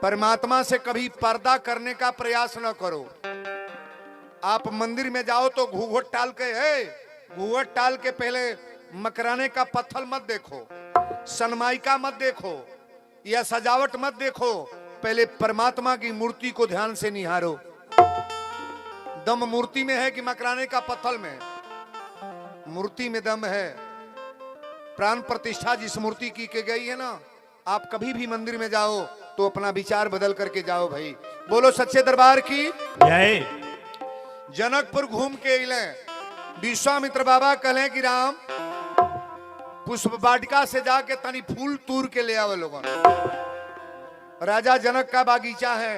परमात्मा से कभी पर्दा करने का प्रयास न करो। आप मंदिर में जाओ तो घूंघट टाल के घूंघट टाल के पहले मकराने का पत्थर मत देखो, सनमाइका मत देखो या सजावट मत देखो, पहले परमात्मा की मूर्ति को ध्यान से निहारो। दम मूर्ति में है कि मकराने का पत्थर में? मूर्ति में दम है। प्राण प्रतिष्ठा जिस मूर्ति की गई है ना, आप कभी भी मंदिर में जाओ तो अपना विचार बदल करके जाओ भाई। बोलो सच्चे दरबार की जय। जनकपुर घूम के अले, विश्वामित्र बाबा कहले कि राम पुष्प वाटिका से जाके तनी फूल तूर के ले आवे लोगन। राजा जनक का बागीचा है।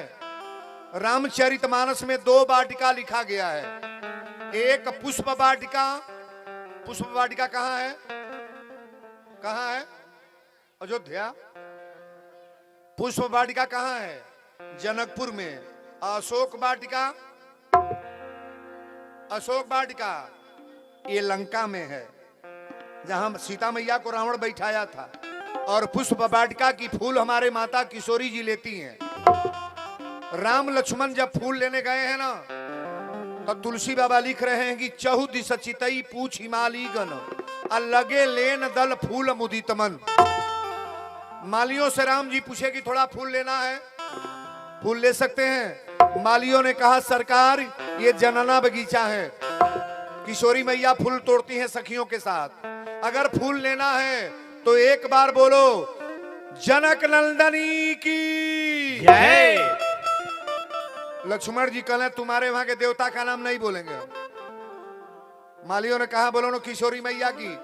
रामचरितमानस में 2 वाटिका लिखा गया है। एक पुष्प वाटिका, पुष्प वाटिका कहाँ है? कहाँ है? अयोध्या। पुष्प वाटिका कहाँ है? जनकपुर में। अशोक वाटिका, अशोक वाटिका ये लंका में है, जहां सीता मैया को रावण बैठाया था। और पुष्प वाटिका की फूल हमारे माता किशोरी जी लेती हैं। राम लक्ष्मण जब फूल लेने गए हैं ना, तो तुलसी बाबा लिख रहे हैं कि चहु दिस चितई पूछ हिमाली गण, लगे लेन दल फूल मुदित मन। मालियों से राम जी पूछे कि थोड़ा फूल लेना है, फूल ले सकते हैं? मालियों ने कहा सरकार ये जनना बगीचा है, किशोरी मैया फूल तोड़ती हैं सखियों के साथ। अगर फूल लेना है तो एक बार बोलो जनक नंदनी की जय। लक्ष्मण जी कहले तुम्हारे वहां के देवता का नाम नहीं बोलेंगे। मालियों ने कहा बोलो ना किशोरी मैया की,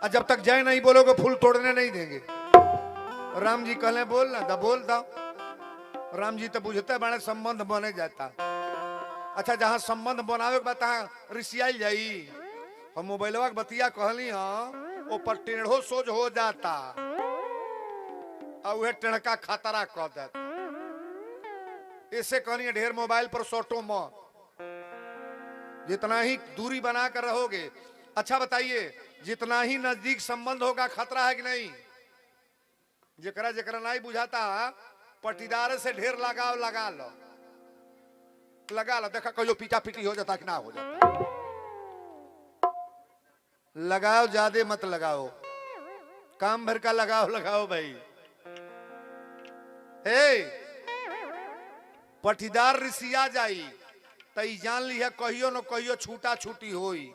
और जब तक जय नहीं बोलोगे फूल तोड़ने नहीं देंगे। राम जी कहले बोल ना दा, बोल दा। राम जी तो बुझते बड़े संबंध बने जाता। अच्छा जहां संबंध बनावे के बाद रिसियाई जाई। हम मोबाइलवा के बतिया कहली हाँ, ऊपर टेढ़ो सोज हो जाता और वह टेढ़का खतरा कह देता। इससे कहनी ढेर मोबाइल पर सोटो मत, जितना ही दूरी बनाकर रहोगे। अच्छा बताइए, जितना ही नजदीक संबंध होगा खतरा है कि नहीं? जेकरा जेकरा नहीं बुझाता पटीदार से ढेर लगाव लगा लो, लगा लो। देखा कहियो पीटा पीटी हो जाता कि ना हो जाता। लगाओ ज्यादा मत लगाओ, काम भर का लगाओ लगाओ भाई। हे पटीदार रिसिया जाई तई जान ली है कहियो न कहियो छूटा छूटी होई।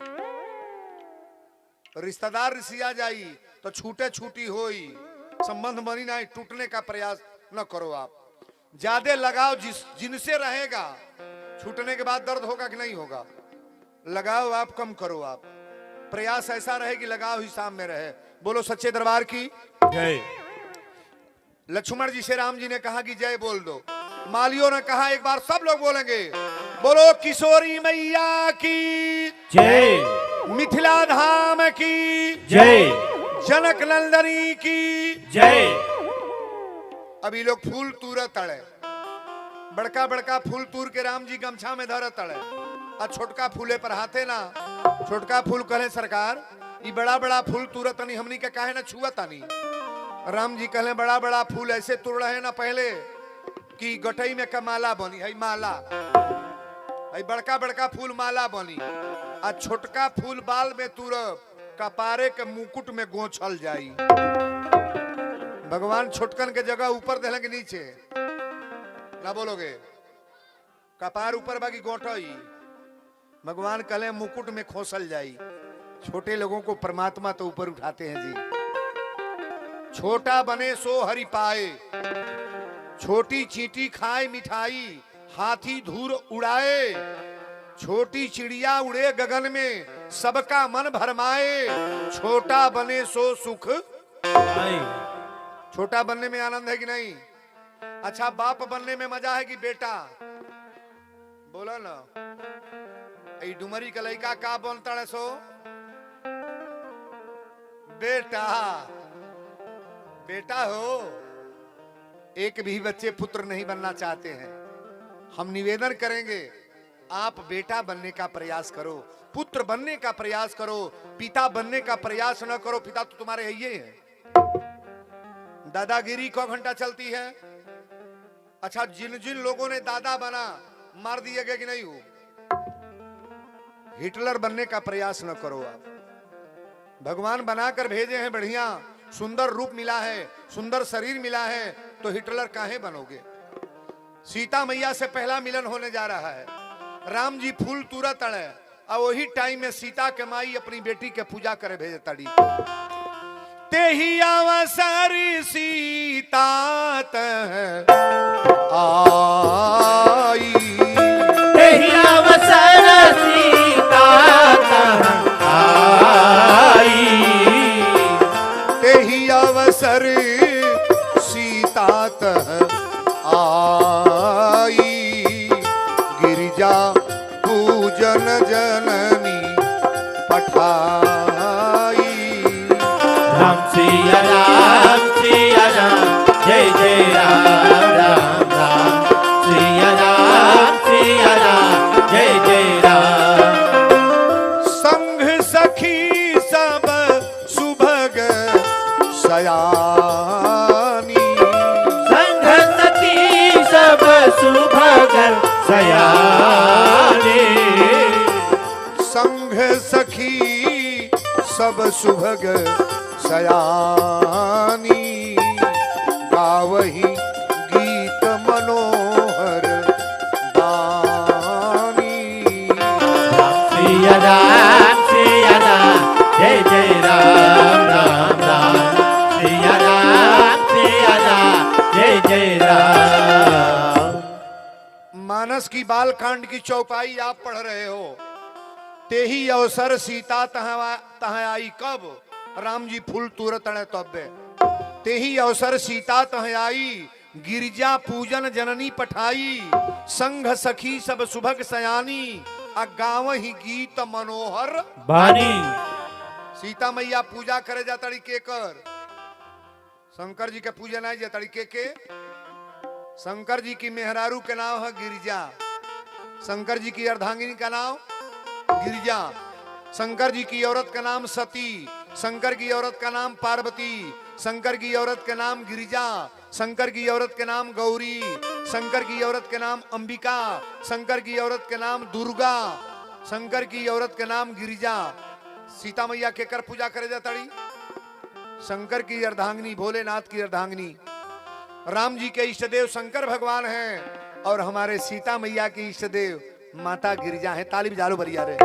रिश्तेदार रिसिया जाई तो छूटे छूटी होई। संबंध बनी नहीं, टूटने का प्रयास न करो। आप ज्यादा लगाओ जिनसे रहेगा, छूटने के बाद दर्द होगा कि नहीं होगा? लगाओ आप कम करो। आप प्रयास ऐसा रहे कि लगाओ हिसाब में रहे। बोलो सच्चे दरबार की जय। लक्ष्मण जी से राम जी ने कहा कि जय बोल दो। मालियों ने कहा एक बार सब लोग बोलेंगे बोलो किशोरी मैया की जय। मिथिला धाम की जय। जनक नंदनी की जय। अभी लोग फूल तूर तड़े, बड़का बड़का फूल तूर के राम जी गमछा में धर तड़े, और छोटका फूले पर हाथे ना। छोटका फूल कहे सरकार ये बड़ा बड़ा फूल तुरत नहीं, हमनी के काहे ना छुआ नहीं? राम जी कहले बड़ा बड़ा फूल ऐसे तुड़ रहे ना पहले कि गठई में का माला बनी है। माला है, बड़का बड़का फूल माला बनी, आ छोटका फूल बाल में तुरब कपारे के मुकुट में गोछल जाई। भगवान छोटकन के जगह ऊपर देले के नीचे ना बोलोगे? कपार ऊपर बाकी गोठई, भगवान कहले मुकुट में खोसल जाई। छोटे लोगों को परमात्मा तो ऊपर उठाते हैं जी। छोटा बने सो हरि पाए, छोटी चींटी खाए मिठाई, हाथी धूर उड़ाए, छोटी चिड़िया उड़े गगन में, सबका मन भरमाए, छोटा बने सो सुख पाए। छोटा बनने में आनंद है कि नहीं? अच्छा बाप बनने में मजा है कि बेटा? बोला ना। डुमरी का लड़का का बनता है सो बेटा, बेटा हो। एक भी बच्चे पुत्र नहीं बनना चाहते हैं। हम निवेदन करेंगे आप बेटा बनने का प्रयास करो, पुत्र बनने का प्रयास करो, पिता बनने का प्रयास न करो। पिता तो तुम्हारे है ये है। दादागिरी 1 घंटा चलती है? अच्छा, जिन जिन लोगों ने दादा बना मार दिए गए कि नहीं हो? हिटलर बनने का प्रयास न करो आप। भगवान बनाकर भेजे हैं, बढ़िया सुंदर रूप मिला है, सुंदर शरीर मिला है, तो हिटलर काहे बनोगे? सीता मैया से पहला मिलन होने जा रहा है। राम जी फूल तुरत अड़े और वही टाइम में सीता के माई अपनी बेटी के पूजा करे भेजे तड़ी। तेही अवसर सीता आई, तेही अवसर सीता आई, तेही अवसर सीता आई, गिरिजा पूजन जननी पठाई। राम सिया राम, जय जय राम राम राम, सिया राम, जय जय राम। संघ सखी सब सुभग सयानी, संघ सखी सब सुभग सयानी, संघ सखी सब सुभग सयानी, गावही गीत मनोहर बानी। सिया राम, जय जय राम राम राम, सिया राम, जय जय राम। मानस की बालकांड की चौपाई आप पढ़ रहे हो। तेही अवसर सीता तह आई, कब? राम जी फूल तुरत अड़े तब्बे। तेही अवसर सीता तह आई, गिरजा पूजन जननी पठाई, संघ सखी सब सुभग सयानी, आ गावही गीत मनोहर बानी। सीता मैया पूजा करे जातड़ी के कर? शंकर जी के पूजन आई जातड़ी के? शंकर जी की मेहरारू के नाम है गिरिजा, शंकर जी की अर्धांगिनी का नाम गिरिजा, शंकर जी की औरत का नाम सती, शंकर की औरत का नाम पार्वती, शंकर की औरत के नाम गिरिजा, शंकर की औरत के नाम गौरी, शंकर की औरत के नाम अंबिका, शंकर की औरत के नाम दुर्गा, शंकर की औरत के नाम गिरिजा। सीता मैया के कर पूजा करे जातड़ी? शंकर की अर्धांगिनी, भोलेनाथ की अर्धांगिनी। राम जी के इष्ट देव शंकर भगवान हैं और हमारे सीता मैया की इष्ट देव माता गिरिजा है। ताली बजा लो बढ़िया रे।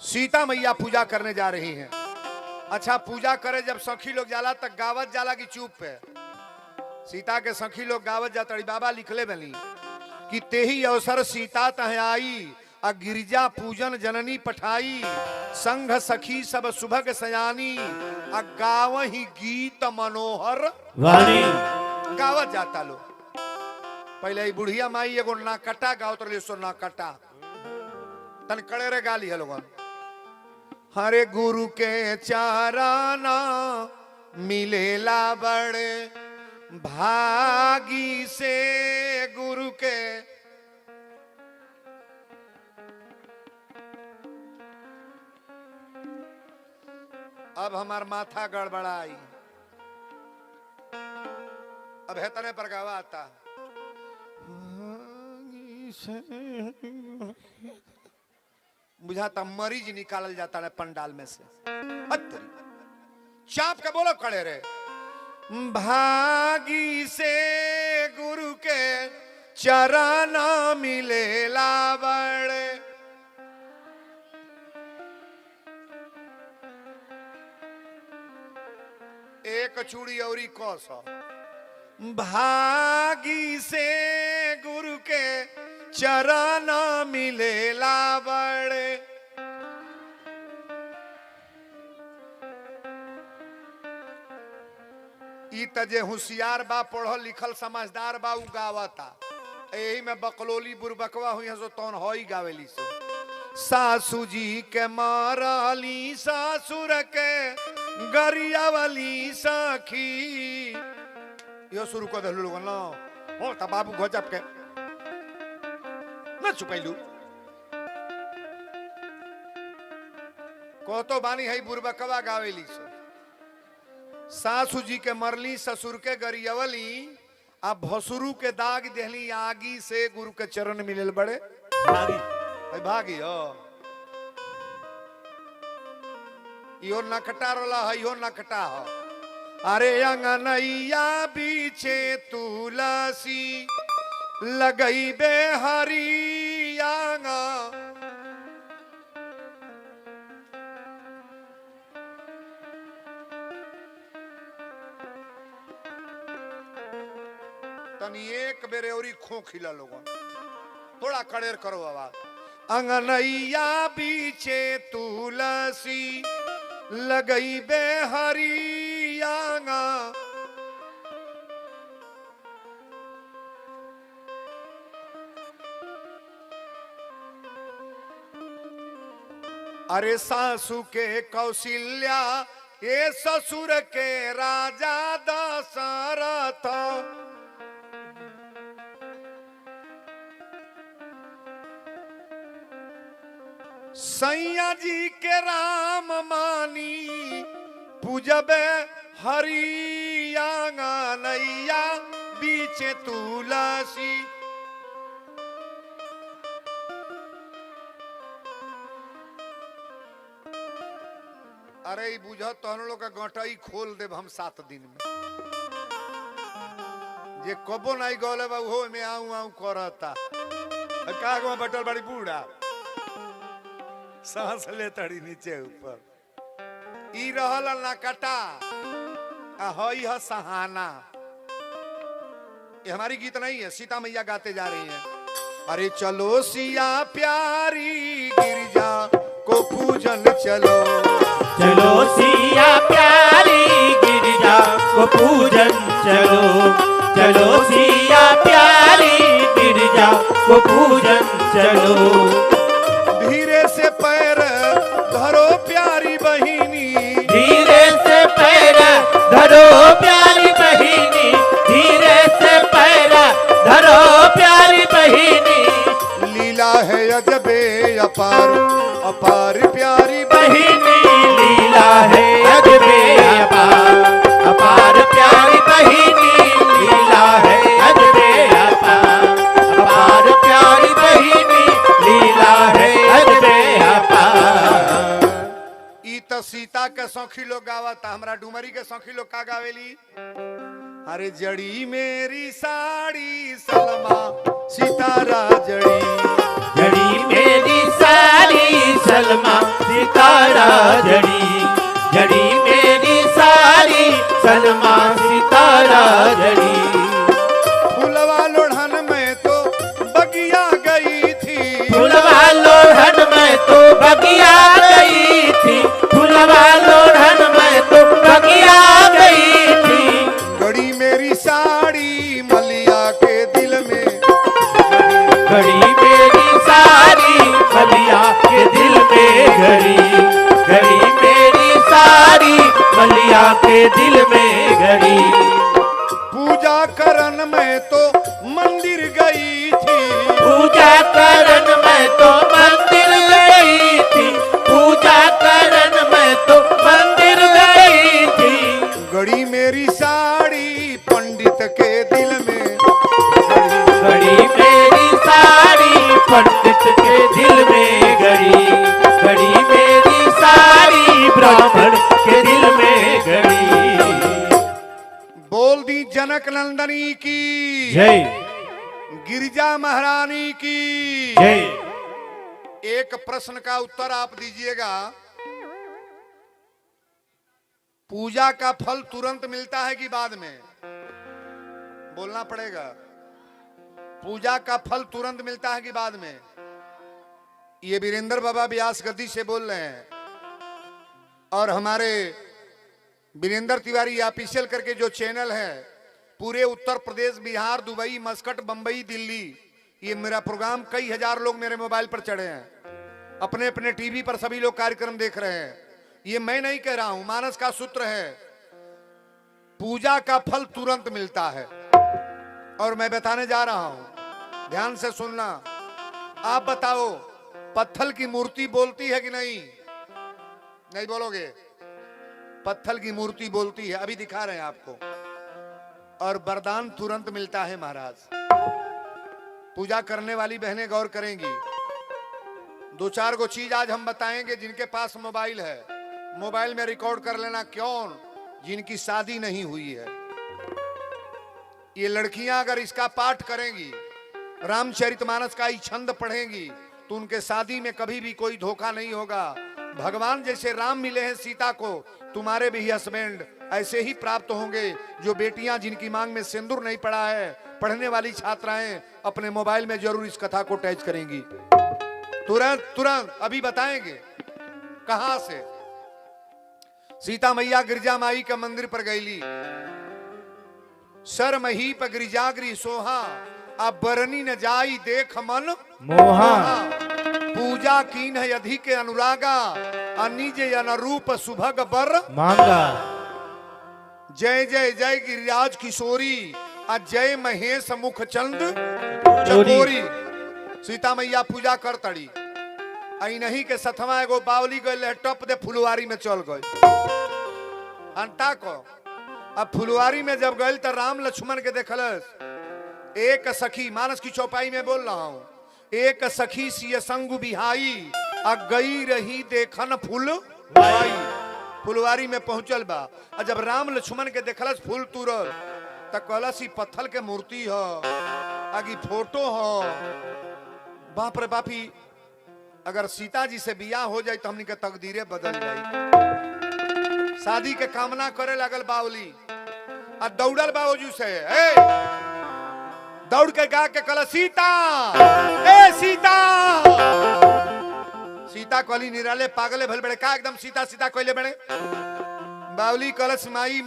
सीता मैया पूजा करने जा रही हैं। अच्छा, पूजा करे जब सखी लोग जाला तक गावत जाला की चुप पे? सीता के सखी लोग गावत जातड़ी। बाबा लिखले बनी कि तेही अवसर सीता तह आई, आ गिरिजा पूजन जननी पठाई, संघ सखी सब सुभग सयानी, आ गावही गीत मनोहर वाणी। गावत जाता लो। पहले बुढ़िया माई एगो नाकटा गावत रही, सो नाकटा तन कड़े रे गाली है लोगन। हरे गुरु के चाराना मिलेला बड़े भागी से, गुरु के अब हमार माथा गड़बड़ाई। अब है तने पर गावा आता बुझाता मरीज निकालल जाता है पंडाल में से। चाप का बोलो खड़े रे। भागी से गुरु के चरण मिलेला बड़े, एक चूड़ी औरी कौस। भागी से गुरु के चरण मिलेला बड़े, ई तजे होशियार बा, पढ़ल लिखल समझदार बा, उ गावता। यही में बकलोली बुरबकवा हुई है, सो तौन होई गावेली सो। सासू जी के मारली सासुर के गरियावली सखी, यो शुरू कर दलु लोगन ना हो त बाबू गजब के न चुपैलू को तो बानी है बुरबकवा गावेली सो। सासू जी के मरली, ससुर के गरियवली, अब भसुरु के दाग देहली, आगी से गुरु के चरण मिलल बड़े भागी हो। यो नखटा रोला है, यो नखटा हो। अरे अंगनैया बीचे तुलसी लगई बे हरियांगा, तनी एक बेरे औरी खो खिला लोगों, थोड़ा कड़ेर करो आवाज। अंगनैया बीचे तुलसी लगई बे हरियांगा, अरे सासू के कौशल्या, ये ससुर के राजा दशरथ, सैया जी के राम मानी, पूजबे हरियांगा नैया बीचे तुलसी। अरे बुझ तो हम लोग का गटाई खोल देव हम 7 दिन में। जे कबो नहीं गौले बा हो में आऊं आऊं करता, का गो बटल बड़ी बूढ़ा सांस ले तड़ी नीचे ऊपर। ई रहल नकटा, हई है सहाना। ये हमारी गीत नहीं है, सीता मैया गाते जा रही हैं। अरे चलो सिया प्यारी गिरजा को पूजन चलो, चलो सिया प्यारी गिरजा को पूजन चलो, चलो सिया प्यारी गिरजा को पूजन चलो। धीरे से पैर धरो प्यारी बहिनी, धीरे से पैर धरो प्यारी बहिनी, धीरे से पैर धरो प्यारी बहिनी। लीला है अजबे अपार अपार प्यारी बहिनी, लीला है अजबे अपार अपार प्यारी बहिनी, लीला है अजबे अपार अपार प्यारी बहिनी, लीला है अजबे अपार। ई तो सीता के सौखी लोग गावता, हमरा डुमरी के सौखी लोग का गावेली। अरे जड़ी मेरी साड़ी सलमा सितारा जड़ी, जड़ी मेरी सारी सलमा सितारा जड़ी, जड़ी मेरी सारी सलमा सितारा जड़ी। फुलवा लोढ़न में तो बगिया गई थी, फुलवा लोढ़न में तो बगिया गई थी, फुलवा लोढ़न में तो बगिया गई थी। गड़ी मेरी साड़ी मलिया के दिल में, घड़ी मेरी सारी मलिया के दिल में घड़ी, घड़ी मेरी सारी मलिया के दिल में घड़ी। पूजा करन में तो मंदिर गई थी, पूजा करन में तो मंदिर गई थी, पूजा करन में तो मंदिर गई थी। गड़ी मेरी साड़ी पंडित के दिल में, घड़ी मेरी सारी पंडित के दिल में घड़ी, घड़ी मेरी सारी ब्राह्मण के दिल में घड़ी। बोल दी जनक नंदनी की जय, गिरिजा महारानी की जय। एक प्रश्न का उत्तर आप दीजिएगा। पूजा का फल तुरंत मिलता है कि बाद में? बोलना पड़ेगा। पूजा का फल तुरंत मिलता है कि बाद में? ये वीरेंद्र बाबा व्यास गद्दी से बोल रहे हैं, और हमारे वीरेंद्र तिवारी ऑफिशियल करके जो चैनल है, पूरे उत्तर प्रदेश, बिहार, दुबई, मस्कट, बंबई, दिल्ली, ये मेरा प्रोग्राम कई हजार लोग मेरे मोबाइल पर चढ़े हैं, अपने अपने टीवी पर सभी लोग कार्यक्रम देख रहे हैं। ये मैं नहीं कह रहा हूं, मानस का सूत्र है। पूजा का फल तुरंत मिलता है, और मैं बताने जा रहा हूं, ध्यान से सुनना। आप बताओ, पत्थर की मूर्ति बोलती है कि नहीं? नहीं बोलोगे? पत्थर की मूर्ति बोलती है, अभी दिखा रहे हैं आपको, और वरदान तुरंत मिलता है महाराज। पूजा करने वाली बहनें गौर करेंगी। 2-4 गो चीज आज हम बताएंगे। जिनके पास मोबाइल है, मोबाइल में रिकॉर्ड कर लेना। क्यों? जिनकी शादी नहीं हुई है, ये लड़कियां अगर इसका पाठ करेंगी, रामचरितमानस का ही छंद पढ़ेंगी, तो उनके शादी में कभी भी कोई धोखा नहीं होगा। भगवान जैसे राम मिले हैं सीता को, तुम्हारे भी हस्बैंड ऐसे ही प्राप्त होंगे। जो बेटियां जिनकी मांग में सिंदूर नहीं पड़ा है, पढ़ने वाली छात्राएं अपने मोबाइल में जरूर इस कथा को टैच करेंगी। तुरंत तुरंत अभी बताएंगे कहां से। सीता मैया गिरजा माई का मंदिर पर गईली। सर महीप गिरिजागरी सोहा, अब बरनी न जाई देख मन मोहा। पूजा कीन है अधिक अनुरागा, अनिजे अनुरूप सुभग बर मांगा। जय जय जय गिरिराज किशोरी, जय महेश मुख चंद चकोरी। चकोरी। सीता मैया पूजा कर तड़ी। आई नहीं के सथवा एगो बावली गए टप दे फुलवारी में चल गए अंता को। अब फुलवारी में जब गए तो राम लक्ष्मण के देखलस। एक सखी, मानस की चौपाई में बोल रहा हूं, एक सखी सिय संग बिहाई, आ गई रही देखन फूल भाई। फुलवारी में पहुंचल बा, और जब राम लक्ष्मण के देखलस फूल तुरल, त कहलस ई पत्थर के मूर्ति ह, आगी फोटो ह। बाप रे बापी, अगर सीता जी से बियाह हो जाए तो हमनी के तकदीरें बदल जाई। शादी के कामना करे लगल बावली, आ दौड़ल बावजू से दौड़ के गा के कहल सीता, ए सीता। सीता कहली निराले पागले भल बड़े का एकदम सीता सीता कहले बड़े। बावली कलश माई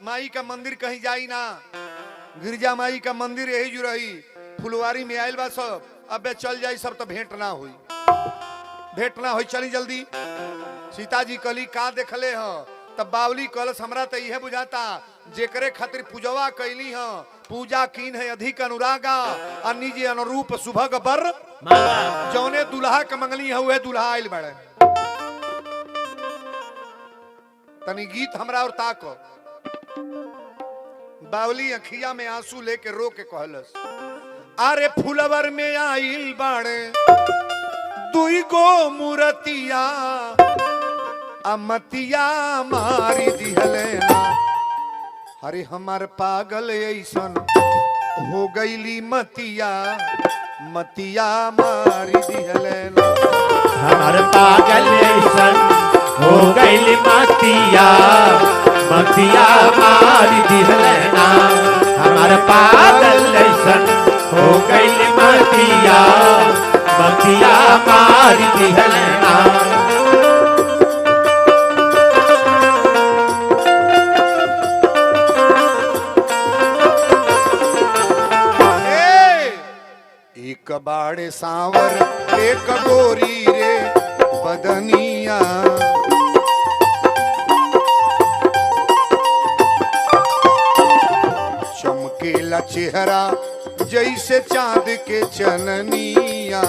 माई का मंदिर कहीं जाई ना, गिरजा माई का मंदिर यही जो रही। फुलवारी में आयल बा सब, अबे चल जाई सब तो भेंट ना हुई, भेंट ना हुई, चली जल्दी। सीता जी कहली का देखले ह? तब बावली कलश हमरा तो यह बुझाता जेकरे खातिर पूजवा कैली ह, पूजा कीन है अधिक अनुरागा, निजे अनुरूप सुभग बर मांगा। जौने दुल्हा के मंगली है वह दुल्हा आयल बड़े। तनी गीत हमरा और ताको। बावली अखिया में आंसू लेके रो के कहलस, अरे फुलवर में आइल बाड़े दुई गो मूर्तिया, अमतिया मारी दिहले ना। अरे हमार पागल ऐसन हो गईली मतिया, मतिया मारी दिहले ना। हमार पागल ऐसन हो गइल मतिया, मतिया मारी दिहले ना। हमार पागल ऐसन हो गइल मतिया, मतिया मारी दिहले ना। एक बाड़े सांवर एक गोरी रे बदनिया, चमकेला चेहरा जैसे चांद के चननिया।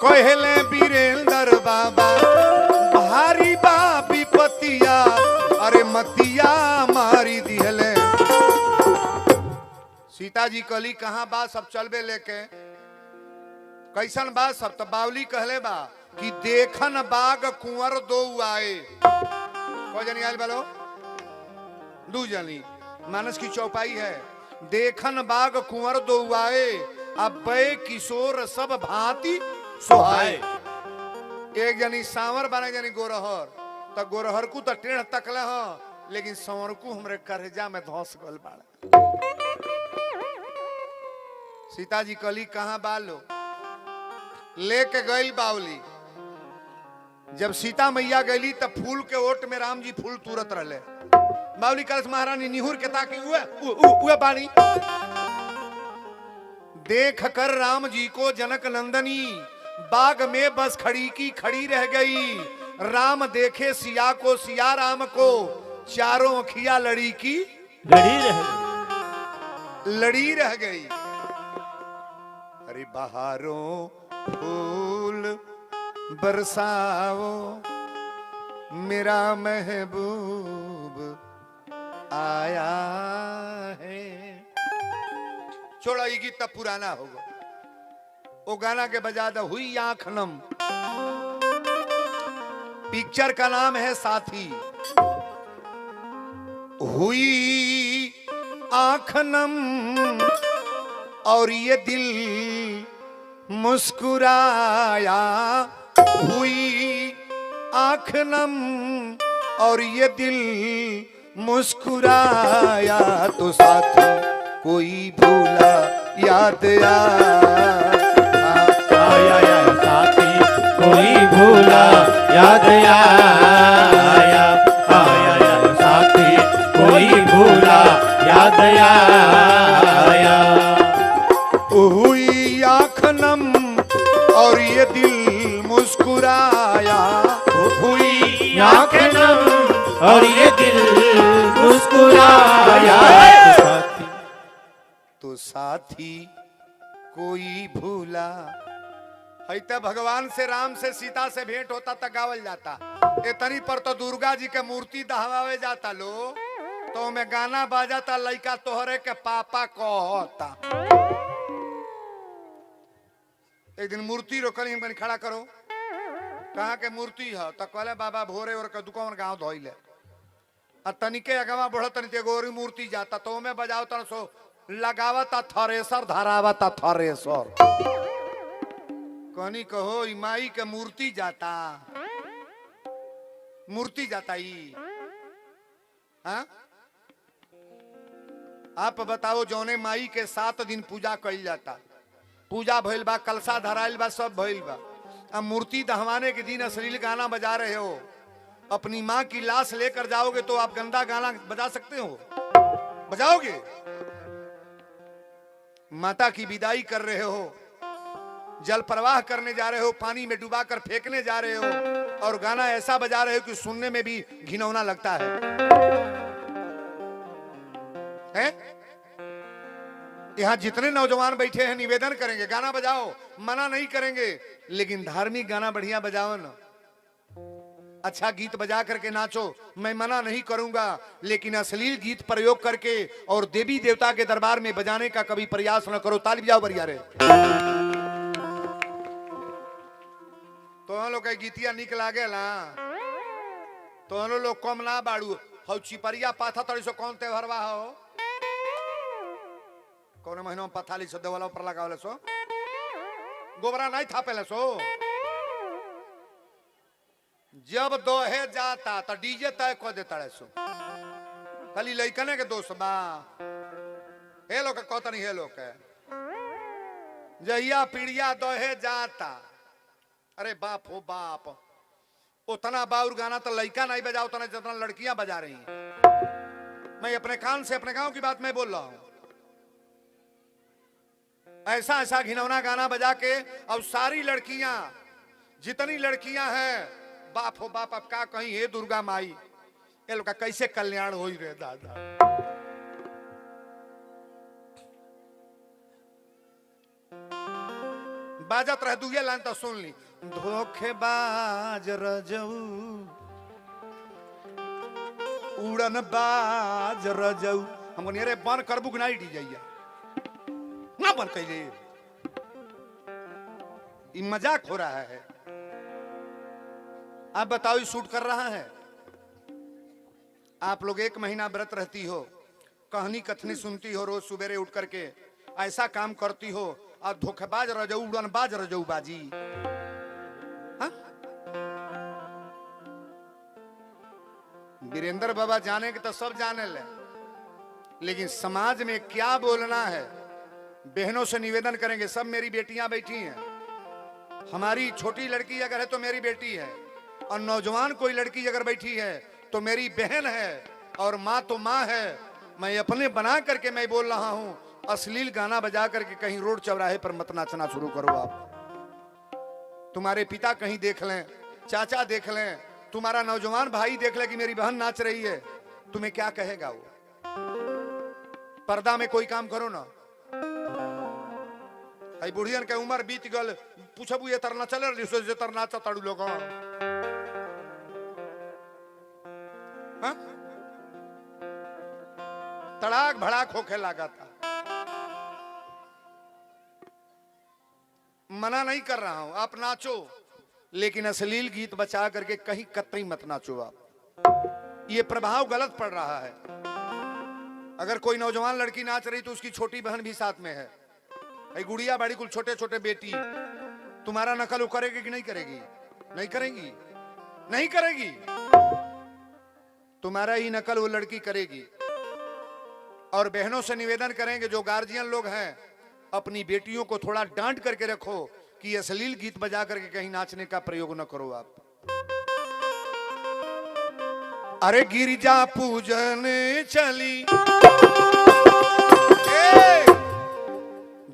कहले वीरेंद्र बाबा भारी बा विपतिया, अरे मतिया मारी दिहले। सीता जी कहली कहाँ बा सब चलबे लेके, कैसन बा सब? तो बावली कहले बा कि देखन बाग कुंवर दो आए। को जनी आयल बोलो? दू जनी। मानस की चौपाई है, देखन बाग कुंवर दो आए, अब किशोर सब भांति सुहाए। एक जनी सांवर बने, जनी गोरहर। तो गोरहर को तो टेढ़ तकले ह, लेकिन सांवर को हमरे करेजा में धंस गल बाड़ा। सीता जी कहली कहाँ बालो? लेके गई बावली। जब सीता मैया गईली तब फूल के ओट में राम जी फूल तुरत रहे। बावली कलश महारानी निहुर के ताकि उए बाणी। देख कर राम जी को जनक नंदनी, बाग में बस खड़ी की खड़ी रह गई। राम देखे सिया को, सिया राम को, चारों अखिया लड़ी की लड़ी रह गई। अरे बहारों फूल बरसाओ मेरा महबूब आया है। छोड़ा ये गीत तब पुराना होगा। वो गाना के बजा द हुई आंख नम। पिक्चर का नाम है साथी। हुई आंख नम और ये दिल मुस्कुराया। हुई आंख नम और ये दिल मुस्कुराया तो साथी कोई भूला याद आया साथी कोई भूला याद आया। आया साथी कोई भूला याद आया। हुई आंख नम और ये दिल मुस्कुराया। हुई आंख नम और ये दिल मुस्कुराया। तो साथी कोई भूला है। तब भगवान से राम से सीता से भेंट होता तक गावल जाता। इतनी पर तो दुर्गा जी के मूर्ति दहवावे जाता लो तो में गाना बाजाता लइका तोहरे के पापा कहता। एक दिन मूर्ति रोकली हम खड़ा करो कहा के मूर्ति है तो कहले बाबा भोरे और दुकान गाँव धोइले तनिके अगवा बढ़ तनिके गोरी मूर्ति जाता तो में बजाओ तर सो लगावता थरेसर धरावता थरेसर। कहनी कहो माई के मूर्ति जाता ई। हाँ आप बताओ जौने माई के 7 दिन पूजा कइल जाता। पूजा भइल बा कलसा धराइल बा सब भइल बा। अब मूर्ति दहवाने के दिन अश्लील गाना बजा रहे हो। अपनी माँ की लाश लेकर जाओगे तो आप गंदा गाना बजा सकते हो? बजाओगे? माता की विदाई कर रहे हो, जल प्रवाह करने जा रहे हो, पानी में डुबा कर फेंकने जा रहे हो और गाना ऐसा बजा रहे हो कि सुनने में भी घिनौना लगता है? यहाँ जितने नौजवान बैठे हैं निवेदन करेंगे गाना बजाओ, मना नहीं करेंगे, लेकिन धार्मिक गाना बढ़िया बजाओ ना। अच्छा गीत बजा करके नाचो, मैं मना नहीं करूंगा, लेकिन अश्लील गीत प्रयोग करके और देवी देवता के दरबार में बजाने का कभी प्रयास न करो। ताली बजाओ बढ़िया रे। तो हम लोग गीतिया निक लागे ना तो हम लोग कम ना बाड़ू हौ चिपरिया पाथा तड़ी सो कौन त्योहारवा हो? कौन महीना में पथाली सो देवाला ऊपर लगावले सो गोबरा नहीं था पहले सो। जब दोहे जाता तो डीजे तय को देता सो। खाली लइकने के दोस्त बा हे लोग कहता नहीं हे लोग जहिया पीड़िया दोहे जाता। अरे बाप हो बाप, उतना बाउर गाना तो लड़का नहीं बजा उतना जितना लड़कियां बजा रही हैं। मैं अपने कान से अपने गांव की बात मैं बोल रहा हूं। ऐसा ऐसा घिनौना गाना बजा के अब सारी लड़कियां जितनी लड़कियां हैं बाप हो बाप, अब का कहीं हे दुर्गा माई ये लोग का कैसे कल्याण हो रे दादा। बाजत रह दुए लाइन तो सुन ली। धोखेबाज रजऊ उड़न बाज रजऊ। हमको नहीं रे बन करबू कि नहीं डी जाइया ना बन कैले। ये मजाक हो रहा है। आप बताओ ये शूट कर रहा है? आप लोग 1 महीना व्रत रहती हो, कहानी कथनी सुनती हो, रोज सुबेरे उठ करके ऐसा काम करती हो और धोखेबाज रजऊ उड़नबाज रजऊ बाजी। वीरेंद्र बाबा जाने के तो सब जाने ले, लेकिन समाज में क्या बोलना है बहनों से निवेदन करेंगे। सब मेरी बेटियां बैठी हैं, हमारी छोटी लड़की अगर है तो मेरी बेटी है, और नौजवान कोई लड़की अगर बैठी है तो मेरी बहन है, और माँ तो माँ है। मैं अपने बना करके मैं बोल रहा हूं, अश्लील गाना बजा करके कहीं रोड चौराहे पर मत नाचना शुरू करो। आप तुम्हारे पिता कहीं देख लें, चाचा देख लें, तुम्हारा नौजवान भाई देख ले कि मेरी बहन नाच रही है, तुम्हें क्या कहेगा वो? पर्दा में कोई काम करो ना। आई बुढ़ियन के उम्र बीत गल, पूछबू ये तरना चल रही से तरना चताड़ू लोग हाँ? तड़ाक भड़ाक होके लगा था। मना नहीं कर रहा हूं, आप नाचो, लेकिन अश्लील गीत बचा करके कहीं कतई मत नाचो आप, ये प्रभाव गलत पड़ रहा है। अगर कोई नौजवान लड़की नाच रही तो उसकी छोटी बहन भी साथ में है, गुड़िया बड़ी कुल छोटे छोटे बेटी, तुम्हारा नकल वो करेगी कि नहीं करेगी? नहीं करेगी, नहीं करेगी, तुम्हारा ही नकल वो लड़की करेगी। और बहनों से निवेदन करेंगे, जो गार्जियन लोग हैं, अपनी बेटियों को थोड़ा डांट करके रखो कि अश्लील गीत बजा करके कहीं नाचने का प्रयोग न करो आप। अरे गिरिजा पूजन चली,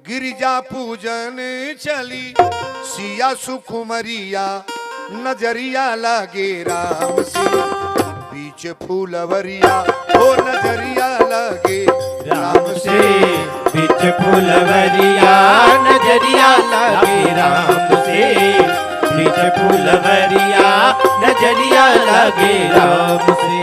गिरिजा पूजन चली, सिया सुकुमरिया, नजरिया लगे राम से, बीच फूलवरिया, ओ नजरिया लगे राम से, बीच फूलवरिया, नजरिया लगे राम से, बीच फूलवरिया, नजरिया लगे राम से।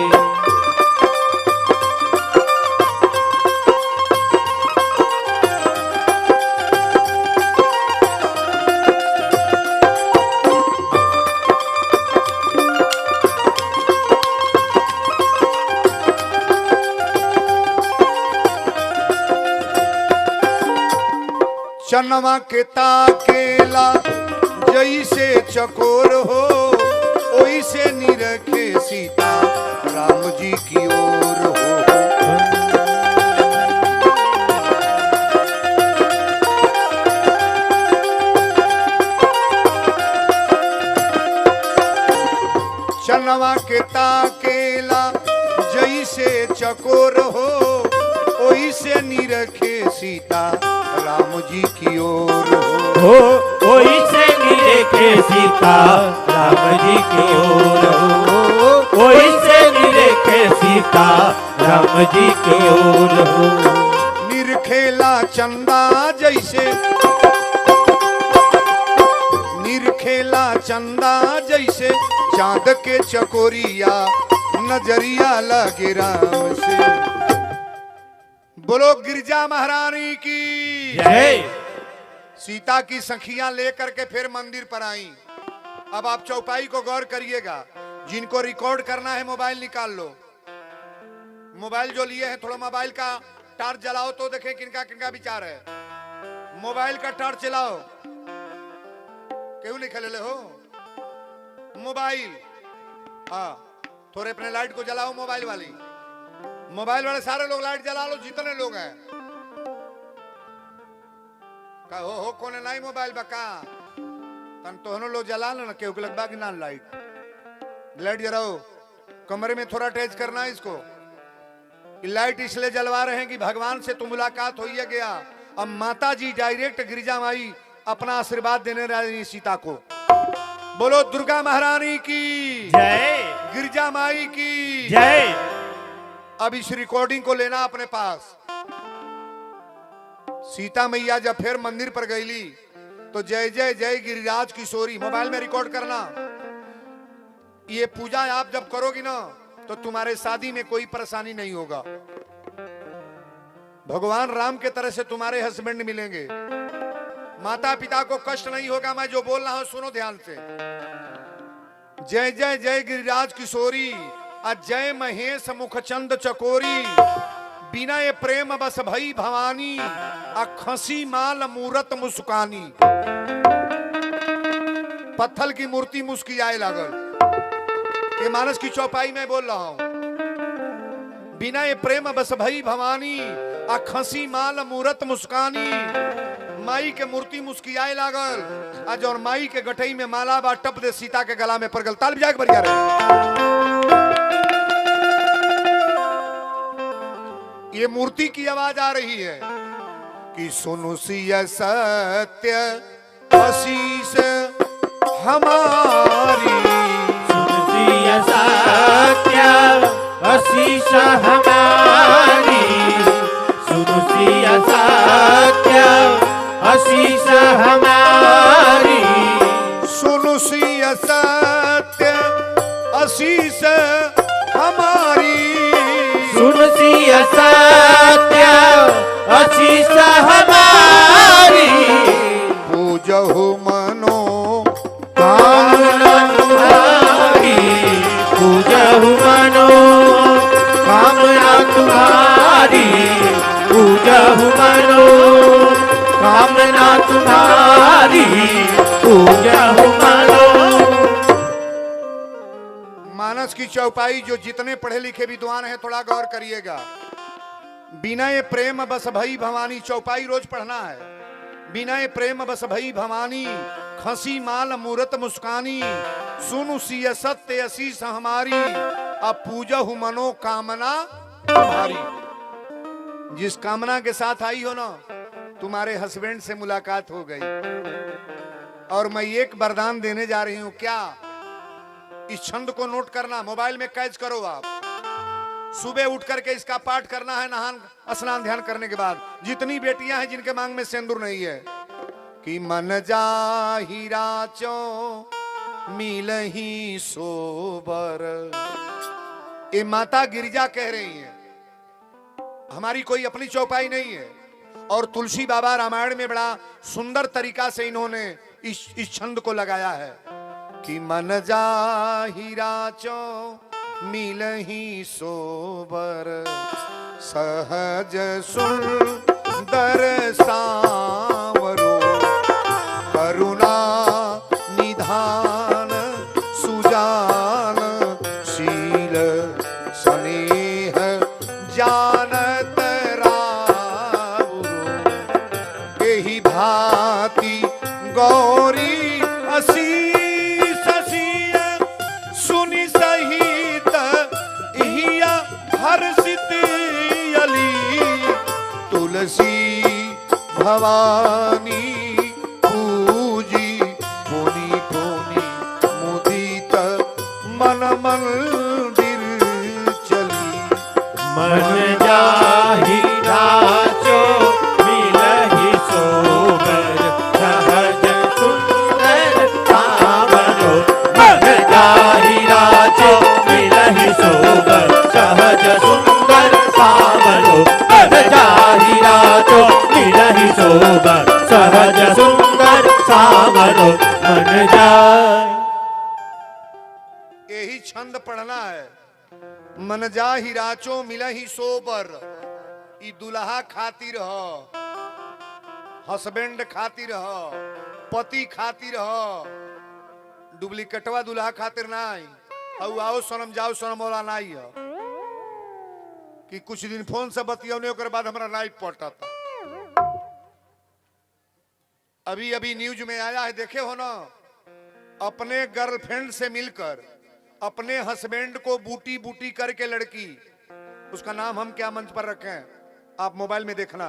चनवा के ताकेला जैसे चकोर हो, ओइसे निरखे सीता राम जी की ओर हो। चनवा के ताकेला जैसे चकोर हो, ओइसे निरखे सीता राम जी की ओर हो, ओइसे निरखे सीता राम जी की ओर हो, ओइसे निरखे सीता राम जी की ओर हो। निरखेला चंदा जैसे, निरखेला चंदा जैसे, चांद के चकोरिया, नजरिया लगे राम से। बोलो गिरजा महारानी की जय। सीता की सखियां लेकर के फिर मंदिर पर आई। अब आप चौपाई को गौर करिएगा, जिनको रिकॉर्ड करना है मोबाइल निकाल लो, मोबाइल जो लिए हैं थोड़ा मोबाइल का टार्च जलाओ तो देखें किनका किनका विचार है। मोबाइल का टार्च जलाओ, क्यों नहीं खेले हो मोबाइल? हाँ, थोड़े अपने लाइट को जलाओ मोबाइल वाली, मोबाइल वाले सारे लोग लाइट जला लो जितने लोग हैं। का हो कोने नहीं मोबाइल बका तन तोहनो लोग जला लो ना, केहू के लगभग ना लाइट जलाओ। कमरे में थोड़ा तेज करना है इसको। लाइट इसलिए जलवा रहे हैं कि भगवान से तो मुलाकात हो ही गया। अब माता जी डायरेक्ट गिरिजा माई अपना आशीर्वाद देने रही सीता को। बोलो दुर्गा महारानी की जय, गिरिजा माई की जय। अब इस रिकॉर्डिंग को लेना अपने पास। सीता मैया जब फिर मंदिर पर गईली तो जय जय जय गिरिराज किशोरी मोबाइल में रिकॉर्ड करना। ये पूजा आप जब करोगी ना तो तुम्हारे शादी में कोई परेशानी नहीं होगा। भगवान राम के तरह से तुम्हारे हस्बैंड मिलेंगे, माता पिता को कष्ट नहीं होगा। मैं जो बोल रहा हूं सुनो ध्यान से। जय जय जय गिरिराज किशोरी, जय महेश मुखचंद चकोरी, बिना ये प्रेम बस भई भवानी, खसी माल मूरत मुस्कानी। पत्थर की मूर्ति मुस्कियाए लागल। ये मानस की चौपाई में बोल रहा हूं। बिना ये प्रेम बस भई भवानी, खसी माल मूरत मुस्कानी। माई के मूर्ति मुस्कियाए लागल आज, और माई के गठई में माला बा टप दे सीता के गला में परगल। ताल बजा के बढ़िया रहे। ये मूर्ति की आवाज आ रही है कि सुनु सिया सत्य आशीष हमारी, सुनु सिया सत्य आशीष हमारी, सुनु सिया सत्य आशीष हमारी सुनु सी सत्य आशीष हमारी सुन सी सत्य आशीष हमारी पूजहु मनो कामना तुम्हारी पूजहु मनो कामना तुम्हारी पूजहु मनो कामना तुम्हारी पूजहु मनो। मानस की चौपाई जो जितने पढ़े लिखे विद्वान हैं थोड़ा गौर करिएगा। विनय प्रेम बस भई भवानी चौपाई रोज पढ़ना है। विनय प्रेम बस भई भवानी खसी माल मूरत मुस्कानी सुनु सिय सत्य आशीष हमारी अब पूजहु मनो कामना तुम्हारी। जिस कामना के साथ आई हो ना तुम्हारे हस्बैंड से मुलाकात हो गई और मैं एक वरदान देने जा रही हूं। क्या? इस छंद को नोट करना, मोबाइल में कैच करो आप। सुबह उठ करके इसका पाठ करना है नहान स्नान ध्यान करने के बाद। जितनी बेटियां हैं जिनके मांग में सिंदूर नहीं है कि मन जाहि राचो मिलहि सोबर। ये माता गिरिजा कह रही है, हमारी कोई अपनी चौपाई नहीं है। और तुलसी बाबा रामायण में बड़ा सुंदर तरीका से इन्होंने इस छंद को लगाया है कि मन जाहि राचो मिलहि सोबर सहज सुंदर सांवरो करुणा निधान सुजान शील स्नेह जानत रावरो एहि भांति गौरी असीस सिय सुनि सहित इहिया हर्षित अली तुलसी भवानी पूजी पुनि पुनि मुदित मन मंदिर चली। मन जाहि राचो मिलहि सोबर सहज सुंदर सांवरो मन जाहि राचो मिलहि सोबर सहज सुंदर सांवरो मन जाहि राचो मिलहि सोबर सहज सुंदर सांवरो मन जाहि। यही छंद पढ़ना है। मन जाहि राचो मिलहि सोबर। ई दुल्हा खातिर हो, हस्बैंड खातिर हो, पति खातिर हो, डुप्लीकेटवा दुल्हा खातिर नहीं। और आओ सनम जाओ सनम वाला नहीं हो कि कुछ दिन फोन से बतियौने ओकर बाद हमरा नाइट पड़ता। अभी अभी न्यूज में आया है, देखे हो ना, अपने गर्लफ्रेंड से मिलकर अपने हस्बैंड को बूटी बूटी करके लड़की, उसका नाम हम क्या मंच पर रखें आप मोबाइल में देखना,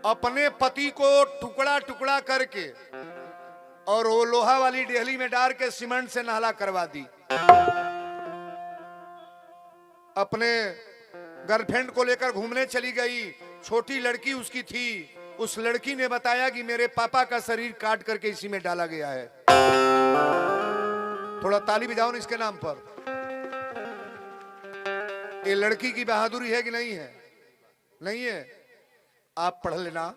अपने पति को टुकड़ा टुकड़ा करके और वो लोहा वाली डेहली में डाल के सीमेंट से नहला करवा दी। अपने गर्लफ्रेंड को लेकर घूमने चली गई, छोटी लड़की उसकी थी। उस लड़की ने बताया कि मेरे पापा का शरीर काट करके इसी में डाला गया है। थोड़ा ताली बजाओ ना इसके नाम पर। ये लड़की की बहादुरी है कि नहीं है? नहीं है? आप पढ़ लेना,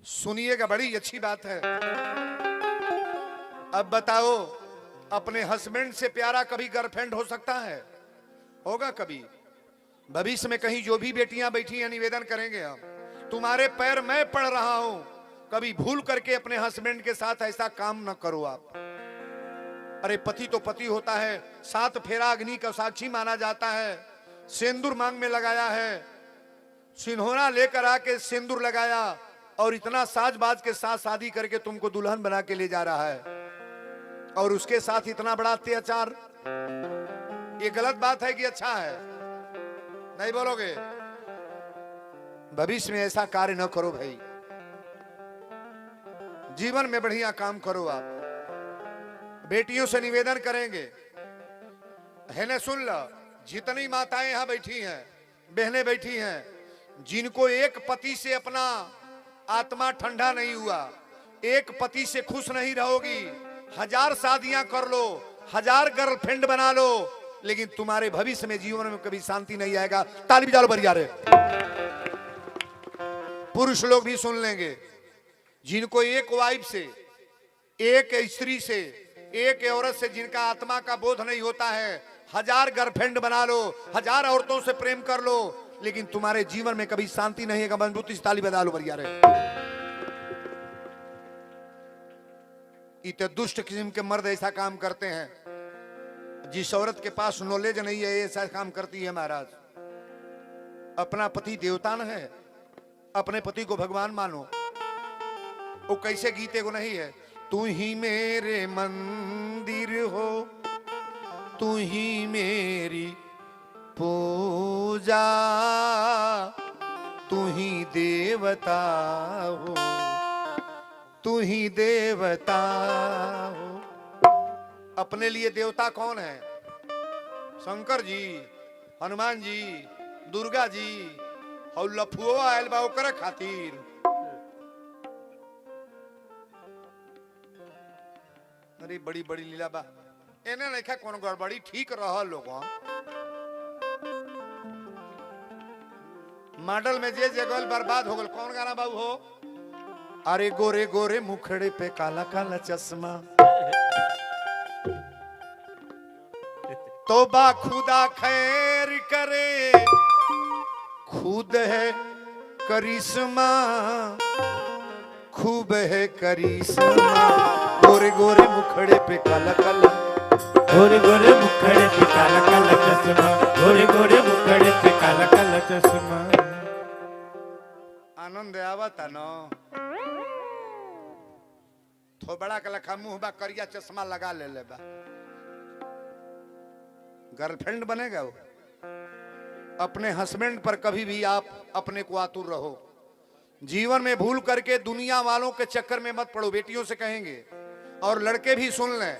सुनिएगा, बड़ी अच्छी बात है। अब बताओ, अपने हस्बैंड से प्यारा कभी गर्लफ्रेंड हो सकता है? होगा कभी? भविष्य में कहीं जो भी बेटियां बैठी हैं निवेदन करेंगे हम, तुम्हारे पैर मैं पड़ रहा हूं, कभी भूल करके अपने हस्बैंड के साथ ऐसा काम न करो आप। अरे पति तो पति होता है, 7 फेरा अग्नि का साक्षी माना जाता है। सिंदूर मांग में लगाया है, सिन्होरा लेकर आके सिंदूर लगाया और इतना साजबाज के साथ शादी करके तुमको दुल्हन बना के ले जा रहा है, और उसके साथ इतना बड़ा अत्याचार। ये गलत बात है कि अच्छा है? नहीं बोलोगे? भविष्य में ऐसा कार्य न करो भाई, जीवन में बढ़िया काम करो आप। बेटियों से निवेदन करेंगे, है ना, सुन लो, जितनी माताएं यहां बैठी हैं, बहनें बैठी हैं, जिनको एक पति से अपना आत्मा ठंडा नहीं हुआ, एक पति से खुश नहीं रहोगी, 1000 शादियां कर लो, 1000 गर्लफ्रेंड बना लो, लेकिन तुम्हारे भविष्य में जीवन में कभी शांति नहीं आएगा। ताली बजा लो बरियारे। पुरुष लोग भी सुन लेंगे, जिनको एक वाइफ से, एक स्त्री से, एक औरत से जिनका आत्मा का बोध नहीं होता है, 1000 गर्लफ्रेंड बना लो, 1000 औरतों से प्रेम कर लो, लेकिन तुम्हारे जीवन में कभी शांति नहीं है। मजबूती से ताली बजा लो बरियारे। इतने दुष्ट किस्म के मर्द ऐसा काम करते हैं। जिस औरत के पास नॉलेज नहीं है ऐसा काम करती है महाराज। अपना पति देवता न है, अपने पति को भगवान मानो। वो कैसे गीते को नहीं है, तू ही मेरे मंदिर हो, तू ही मेरी पूजा, तू ही देवता हो, तू ही देवता हो। अपने लिए देवता कौन है? शंकर जी, हनुमान जी, दुर्गा जी, और लफुओ आयल बा ओकरे खातिर। अरे बड़ी बड़ी लीला बा, एने नहीं कौन गड़बड़ी, ठीक रह लोग। मॉडल में जे जगल बर्बाद हो गल। कौन गाना बाबू हो? अरे गोरे गोरे मुखड़े पे काला काला चश्मा, तौबा खुदा खैर करे, खुद है करिश्मा, खूब है करिश्मा। गोरे गोरे मुखड़े पे काला काला, गोरे गोरे मुखड़े पे काला काला चश्मा, गोरे गोरे मुखड़े पे काला काला चश्मा। आनंद आवता न, थोबड़ा के लखा मुंह बा, करिया चश्मा लगा ले बा। गर्लफ्रेंड बनेगा वो? अपने हस्बैंड पर कभी भी आप अपने को आतुर रहो। जीवन में भूल करके दुनिया वालों के चक्कर में मत पड़ो। बेटियों से कहेंगे, और लड़के भी सुन लें,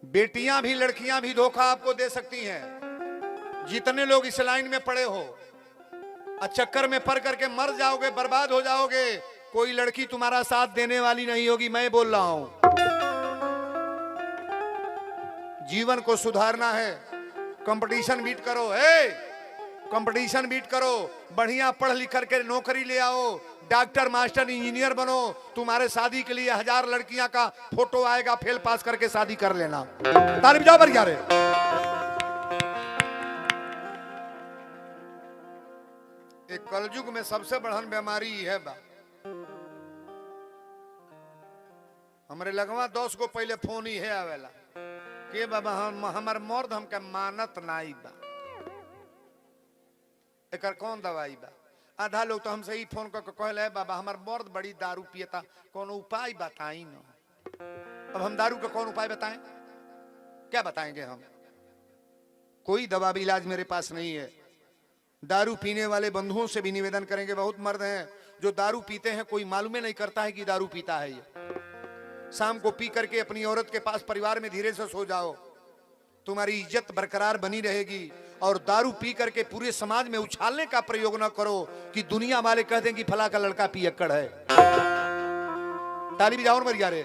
बेटियां भी लड़कियां भी धोखा आपको दे सकती हैं। जितने लोग इस लाइन में पड़े हो, चक्कर में पड़ करके मर जाओगे, बर्बाद हो जाओगे। कोई लड़की तुम्हारा साथ देने वाली नहीं होगी, मैं बोल रहा हूं। जीवन को सुधारना है, कंपटीशन बीट करो। कंपटीशन बीट करो, बढ़िया पढ़ लिख करके नौकरी ले आओ, डॉक्टर, मास्टर, इंजीनियर बनो। तुम्हारे शादी के लिए 1000 लड़कियां का फोटो आएगा, फेल पास करके शादी कर लेना। ताली बजाओ बढ़िया रे। एक कलयुग में सबसे बड़हन बीमारी है बा। हमारे लगवा 10 गो पहले फोन ही है आवेला के बाबा हमार मर्द हमके मानत नाई बा, एकर कौन दवाई बा? आधा लोग तो हमसे ही फोन करके कहले बाबा हमार मर्द बड़ी दारू पियता, कौन उपाय बताई न। अब हम दारू का कौन उपाय बताएं? क्या बताएंगे हम? कोई दवा भी इलाज मेरे पास नहीं है। दारू पीने वाले बंधुओं से भी निवेदन करेंगे, बहुत मर्द हैं जो दारू पीते हैं, कोई मालूम नहीं करता है कि दारू पीता है। ये शाम को पी करके अपनी औरत के पास परिवार में धीरे से सो जाओ, तुम्हारी इज्जत बरकरार बनी रहेगी। और दारू पी करके पूरे समाज में उछालने का प्रयोग न करो कि दुनिया वाले कह दें कि फला का लड़का पियक्कड़ है। ताली बजाओ मरिया रे।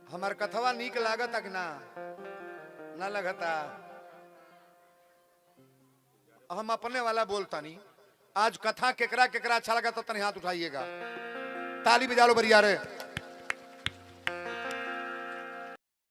हमार कथवा नीक लागत कि ना लगता? हम अपने वाला बोलता नहीं। आज कथा केकरा केकरा अच्छा लगा तो तने हाथ उठाइएगा। ताली बजा लो बरिया रे।